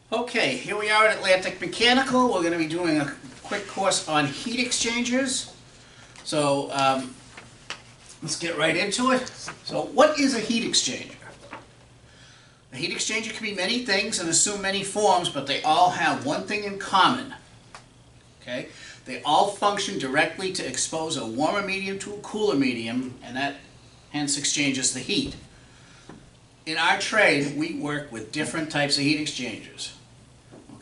Okay, here we are at Atlantic Mechanical. We're going to be doing a quick course on heat exchangers. So let's get right into it. So what is a heat exchanger? A heat exchanger can be many things and assume many forms, but they all have one thing in common. Okay? They all function directly to expose a warmer medium to a cooler medium, and that hence exchanges the heat. In our trade, we work with different types of heat exchangers.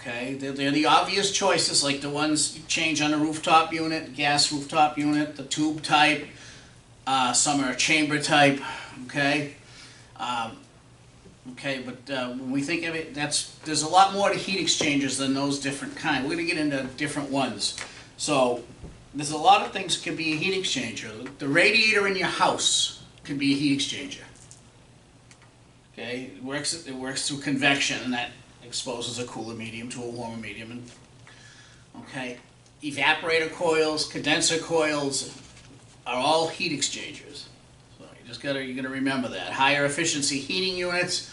Okay, they're the obvious choices, like the ones you change on a rooftop unit, gas rooftop unit, the tube type, some are chamber type. Okay, but when we think of it, there's a lot more to heat exchangers than those different kinds. We're going to get into different ones. So there's a lot of things that can be a heat exchanger. The radiator in your house can be a heat exchanger. Okay, it works through convection, and that exposes a cooler medium to a warmer medium. And, okay, evaporator coils, condenser coils are all heat exchangers. So you're gonna remember that. Higher efficiency heating units,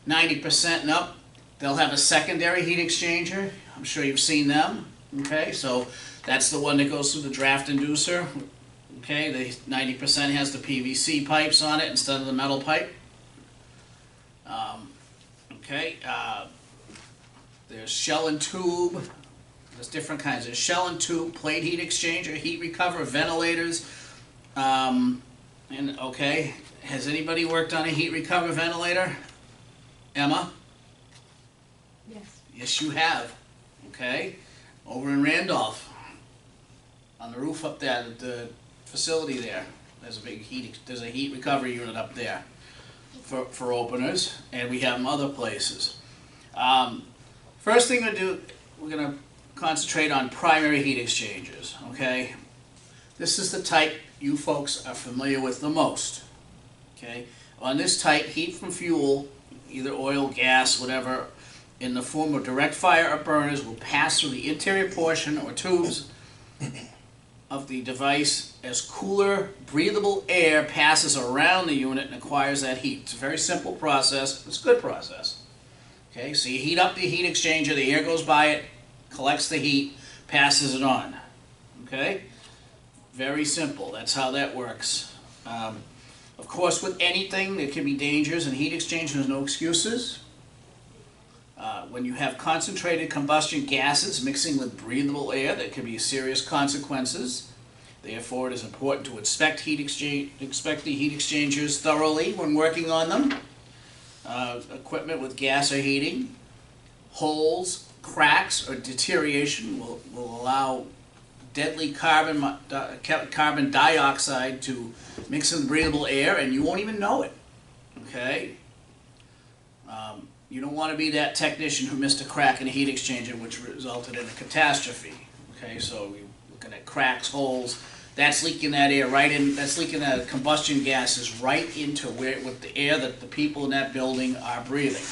90% and up, they'll have a secondary heat exchanger. I'm sure you've seen them. Okay, so that's the one that goes through the draft inducer. Okay, the 90% has the PVC pipes on it instead of the metal pipe. There's shell and tube. There's different kinds. There's shell and tube, plate heat exchanger, heat recover, ventilators. Has anybody worked on a heat recover ventilator? Emma? Yes. Yes, you have. Okay, over in Randolph, on the roof up there, the facility there. There's a heat recovery unit up there for openers, and we have them other places. First thing we're going to concentrate on primary heat exchangers, okay? This is the type you folks are familiar with the most, okay? On this type, heat from fuel, either oil, gas, whatever, in the form of direct fire or burners will pass through the interior portion or tubes of the device as cooler, breathable air passes around the unit and acquires that heat. It's a very simple process. It's a good process. Okay, so you heat up the heat exchanger, the air goes by it, collects the heat, passes it on. Okay? Very simple. That's how that works. Of course, with anything, there can be dangers, and heat exchangers, there's no excuses. When you have concentrated combustion gases mixing with breathable air, there can be serious consequences. Therefore, it is important to inspect the heat exchangers thoroughly when working on them. Equipment with gas or heating. Holes, cracks, or deterioration will allow deadly carbon dioxide to mix in breathable air, and you won't even know it. Okay? You don't want to be that technician who missed a crack in a heat exchanger, which resulted in a catastrophe. Okay, so we're looking at cracks, holes. That's leaking that air right in. That's leaking that combustion gases right into with the air that the people in that building are breathing.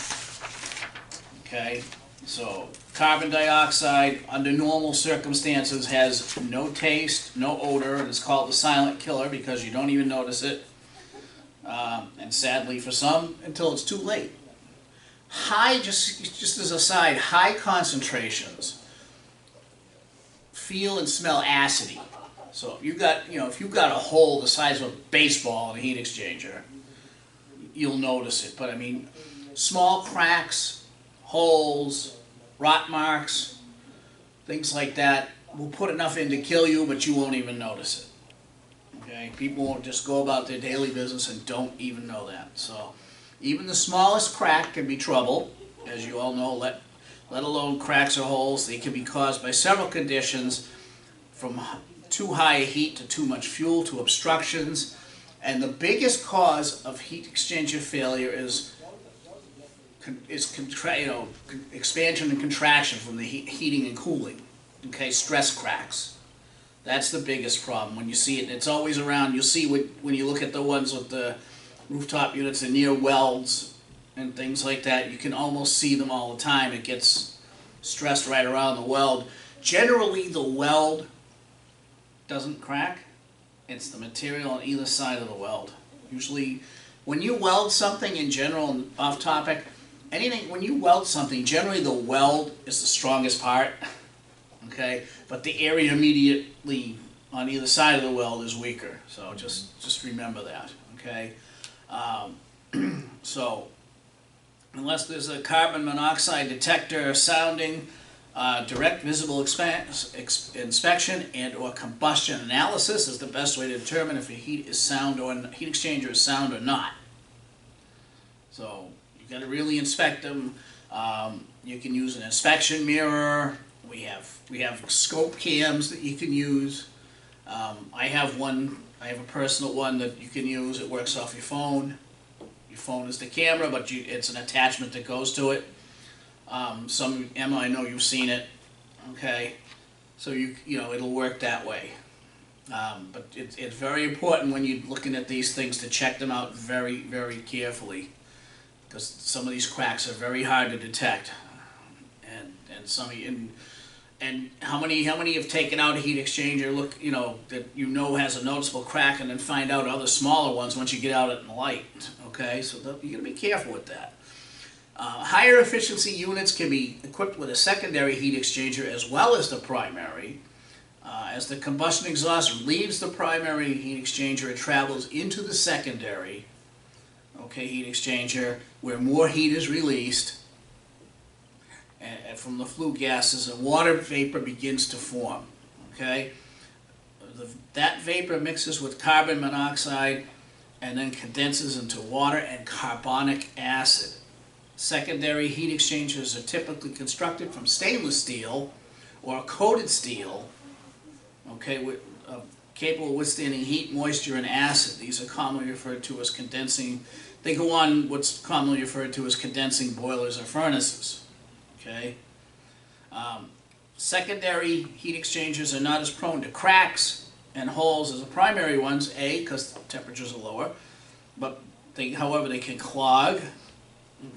Okay, so carbon dioxide under normal circumstances has no taste, no odor, and it's called the silent killer because you don't even notice it. And sadly for some, until it's too late. Just as a side, high concentrations feel and smell acidy. So if you've got a hole the size of a baseball in a heat exchanger, you'll notice it. But I mean, small cracks, holes, rot marks, things like that will put enough in to kill you, but you won't even notice it. Okay, people won't just go about their daily business and don't even know that. So even the smallest crack can be trouble, as you all know, let alone cracks or holes. They can be caused by several conditions, from too high a heat to too much fuel to obstructions. And the biggest cause of heat exchanger failure is expansion and contraction from the heating and cooling. Okay, stress cracks. That's the biggest problem. When you see it, it's always around. You'll see when you look at the ones with the rooftop units and near welds and things like that, you can almost see them all the time. It gets stressed right around the weld. Generally, the weld doesn't crack. It's the material on either side of the weld. Usually, when you weld something in general, and off topic, anything, when you weld something, generally the weld is the strongest part, okay? But the area immediately on either side of the weld is weaker, so just remember that, okay? So, unless there's a carbon monoxide detector sounding, direct visible inspection and or combustion analysis is the best way to determine if a heat exchanger is sound or not. So you got to really inspect them. You can use an inspection mirror. We have scope cams that you can use. I have one. I have a personal one that you can use. It works off your phone. Your phone is the camera, but it's an attachment that goes to it. Emma, I know you've seen it. Okay, so you know it'll work that way. But it's very important when you're looking at these things to check them out very, very carefully, because some of these cracks are very hard to detect, and some of you, and how many have taken out a heat exchanger, that has a noticeable crack, and then find out other smaller ones once you get out in the light. Okay, so you got to be careful with that. Higher efficiency units can be equipped with a secondary heat exchanger as well as the primary. As the combustion exhaust leaves the primary heat exchanger, it travels into the secondary heat exchanger, where more heat is released from the flue gases, and water vapor begins to form. Okay, that vapor mixes with carbon monoxide and then condenses into water and carbonic acid. Secondary heat exchangers are typically constructed from stainless steel or coated steel, capable of withstanding heat, moisture, and acid. These are commonly referred to as condensing. They go on what's commonly referred to as condensing boilers or furnaces. Okay. Secondary heat exchangers are not as prone to cracks and holes as the primary ones. Because temperatures are lower, but however, they can clog.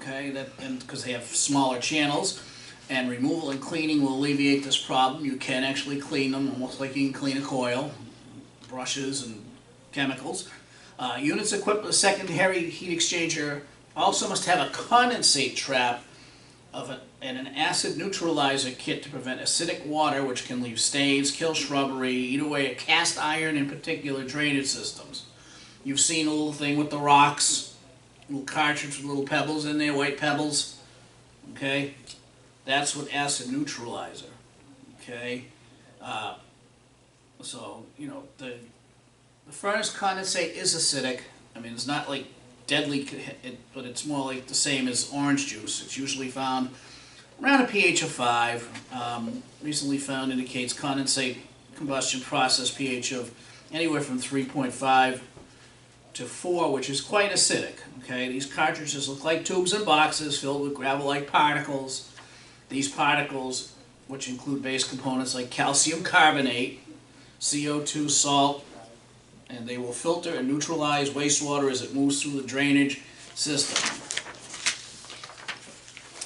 Okay, because they have smaller channels, and removal and cleaning will alleviate this problem. You can actually clean them almost like you can clean a coil, brushes and chemicals. Units equipped with a secondary heat exchanger also must have a condensate trap and an acid neutralizer kit to prevent acidic water, which can leave stains, kill shrubbery, eat away at cast iron in particular drainage systems. You've seen a little thing with the rocks. Little cartridge with little pebbles in there, white pebbles. Okay, that's what acid neutralizer. Okay, so the furnace condensate is acidic. I mean, it's not like deadly, but it's more like the same as orange juice. It's usually found around a pH of 5. Recently found indicates condensate combustion process pH of anywhere from 3.5 to 4, which is quite acidic. Okay, these cartridges look like tubes and boxes filled with gravel-like particles. These particles, which include base components like calcium carbonate, CO2, salt, and they will filter and neutralize wastewater as it moves through the drainage system.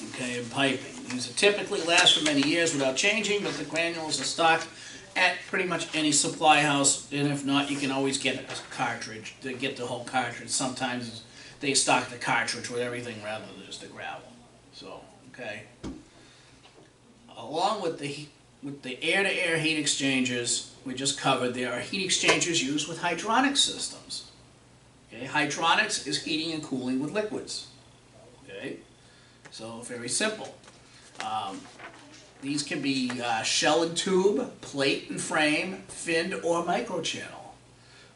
Okay, and piping. These are typically last for many years without changing, but the granules are stocked at pretty much any supply house, and if not, you can always get a cartridge, to get the whole cartridge. Sometimes they stock the cartridge with everything rather than just the gravel. So, okay. Along with the air-to-air heat exchangers we just covered, there are heat exchangers used with hydronic systems. Okay, hydronics is heating and cooling with liquids. Okay, so very simple. These can be shell and tube, plate and frame, finned or microchannel.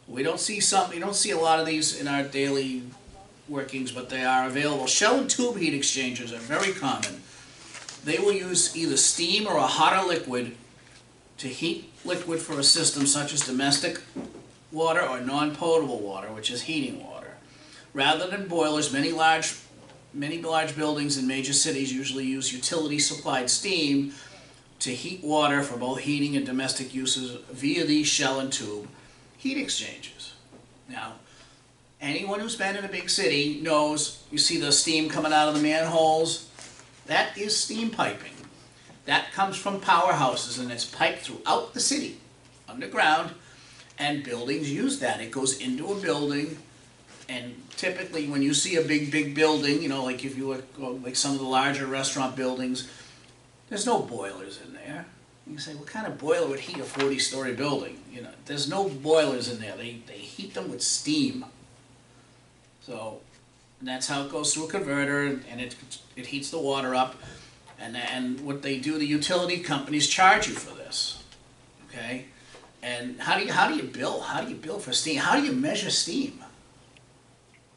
We don't see a lot of these in our daily workings, but they are available. Shell and tube heat exchangers are very common. They will use either steam or a hotter liquid to heat liquid for a system such as domestic water or non-potable water, which is heating water. Rather than boilers, many large buildings in major cities usually use utility-supplied steam to heat water for both heating and domestic uses via these shell and tube heat exchangers. Now, anyone who's been in a big city knows you see the steam coming out of the manholes. That is steam piping. That comes from powerhouses, and it's piped throughout the city, underground, and buildings use that. It goes into a building, And typically when you see a big building, you know, like if you look, like some of the larger restaurant buildings, there's no boilers in there. You say, what kind of boiler would heat a 40-story building? You know, there's no boilers in there. They heat them with steam. So that's how it goes through a converter, and it heats the water up. And what they do, the utility companies charge you for this. Okay? And how do you bill? How do you bill for steam? How do you measure steam?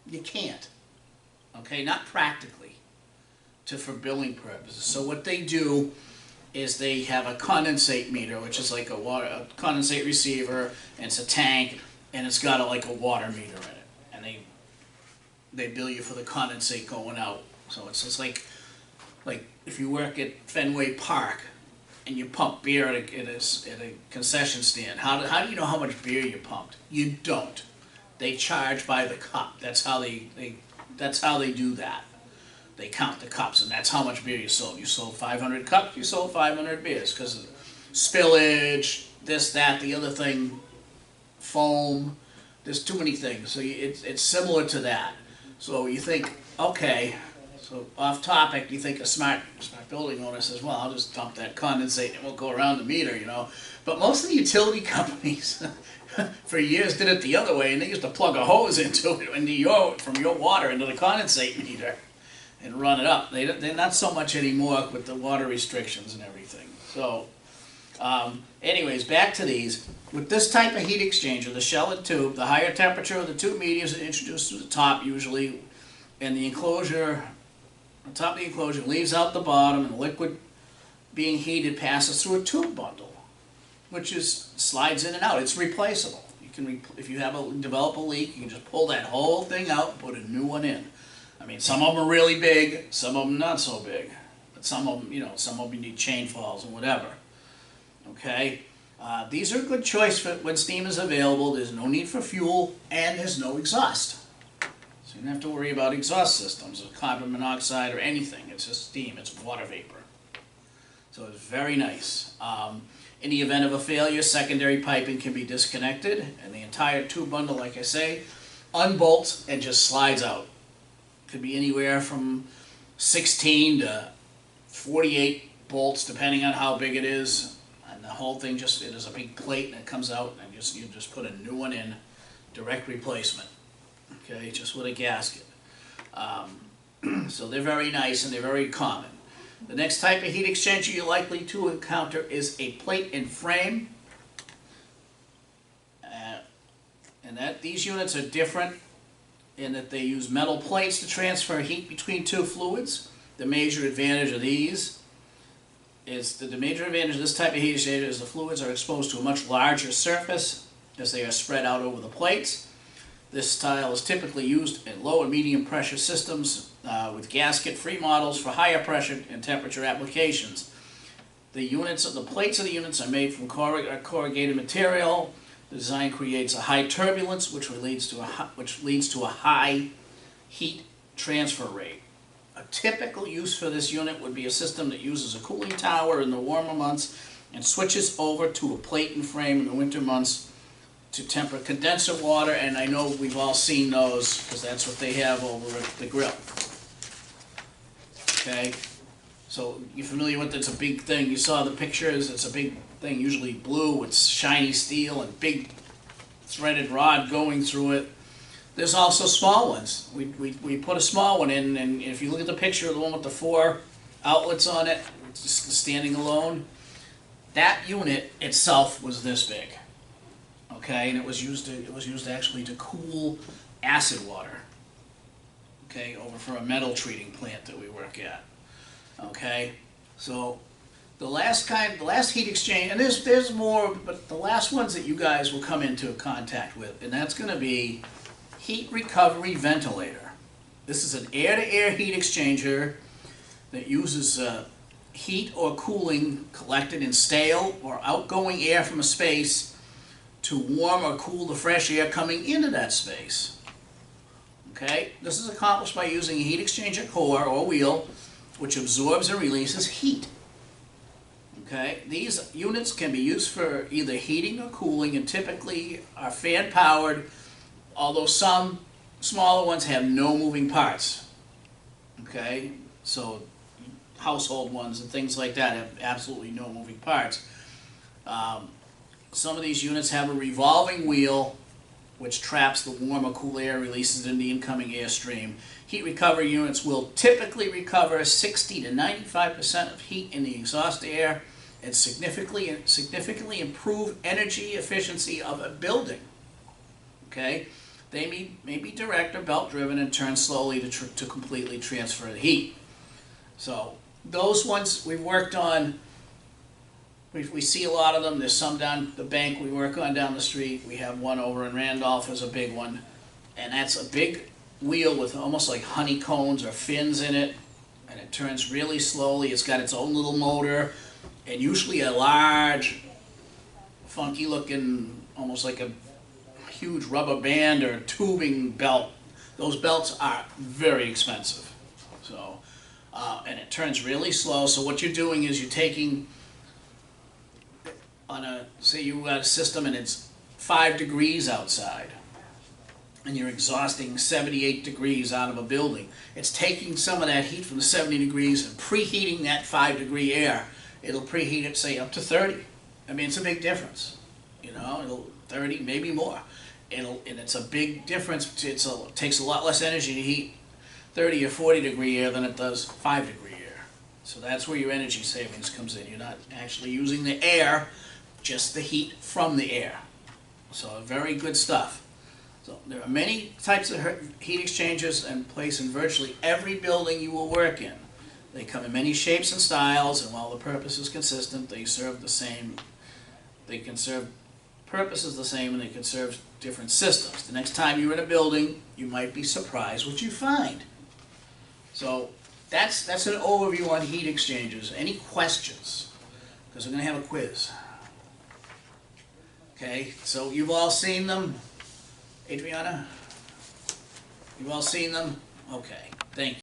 You can't. Okay, not practically, for billing purposes. So what they do is they have a condensate meter, which is like a condensate receiver, and it's a tank, and it's got like a water meter in it, and they bill you for the condensate going out. So it's just like if you work at Fenway Park and you pump beer at a concession stand. How do you know how much beer you pumped? You don't. They charge by the cup. That's how they do that. They count the cups, and that's how much beer you sold. You sold 500 cups, you sold 500 beers, because of spillage, this, that, the other thing, foam. There's too many things. So it's similar to that. So you think, okay, so off topic, you think a smart building owner says, well, I'll just dump that condensate and we'll go around the meter, you know. But most of the utility companies for years did it the other way, and they used to plug a hose into it, from your water into the condensate meter and run it up. They're not so much anymore with the water restrictions and everything. So, anyways, back to these. With this type of heat exchanger, the shell and tube, the higher temperature of the tube mediums are introduced to the top usually, and the enclosure, on top of the enclosure, leaves out the bottom, and the liquid being heated passes through a tube bundle, which slides in and out. It's replaceable. You can, if you develop a leak, you can just pull that whole thing out and put a new one in. I mean, some of them are really big, some of them not so big. But some of them, you know, some of them need chain falls and whatever. Okay? These are a good choice for when steam is available. There's no need for fuel, and there's no exhaust. So you don't have to worry about exhaust systems or carbon monoxide or anything. It's just steam, it's water vapor. So it's very nice. In the event of a failure, secondary piping can be disconnected, and the entire tube bundle, like I say, unbolts and just slides out. Could be anywhere from 16 to 48 bolts, depending on how big it is. And the whole thing it is a big plate, and it comes out, and you just put a new one in, direct replacement. Okay, just with a gasket. So they're very nice and they're very common. The next type of heat exchanger you're likely to encounter is a plate and frame. And these units are different in that they use metal plates to transfer heat between two fluids. The major advantage of these is the major advantage of this type of heat exchanger is the fluids are exposed to a much larger surface as they are spread out over the plates. This style is typically used in low and medium pressure systems with gasket-free models for higher pressure and temperature applications. The plates of the units are made from corrugated material. The design creates a high turbulence, which leads to a high heat transfer rate. A typical use for this unit would be a system that uses a cooling tower in the warmer months and switches over to a plate and frame in the winter months to temper condenser water, and I know we've all seen those because that's what they have over at the grill. Okay, so you're familiar with it? It's a big thing. You saw the pictures. It's a big thing, usually blue with shiny steel and big threaded rod going through it. There's also small ones. We put a small one in, and if you look at the picture of the one with the 4 outlets on it, just standing alone, that unit itself was this big. Okay, and it was used actually to cool acid water. Okay, over for a metal treating plant that we work at. Okay, so the last heat exchange, and there's more, but the last ones that you guys will come into contact with, and that's going to be heat recovery ventilator. This is an air-to-air heat exchanger that uses heat or cooling collected in stale or outgoing air from a space to warm or cool the fresh air coming into that space. Okay, this is accomplished by using a heat exchanger core or wheel which absorbs and releases heat. Okay, these units can be used for either heating or cooling and typically are fan powered, although some smaller ones have no moving parts. Okay, so household ones and things like that have absolutely no moving parts. Some of these units have a revolving wheel which traps the warm or cool air, releases in the incoming airstream. Heat recovery units will typically recover 60 to 95% of heat in the exhaust air and significantly improve energy efficiency of a building. Okay, they may be direct or belt driven and turn slowly to completely transfer the heat. So those ones we've worked on, we see a lot of them. There's some down the bank we work on down the street. We have one over in Randolph as a big one, and that's a big wheel with almost like honeycombs or fins in it, and it turns really slowly. It's got its own little motor, and usually a large, funky looking, almost like a huge rubber band or tubing belt. Those belts are very expensive. So, and it turns really slow. So what you're doing is you're taking, say you got a system and it's 5 degrees outside, and you're exhausting 78 degrees out of a building. It's taking some of that heat from the 70 degrees and preheating that 5-degree air. It'll preheat it, say, up to 30. I mean, it's a big difference. You know, it'll 30, maybe more. And it's a big difference. It takes a lot less energy to heat 30 or 40 degree air than it does 5 degree air. So that's where your energy savings comes in. You're not actually using the air, just the heat from the air. So very good stuff. So there are many types of heat exchangers in place in virtually every building you will work in. They come in many shapes and styles, and while the purpose is consistent, they serve the same. They can serve purposes the same, and they can serve different systems. The next time you're in a building, you might be surprised what you find. So that's an overview on heat exchangers. Any questions? Because we're going to have a quiz. Okay, so you've all seen them? Adriana? You've all seen them? Okay, thank you.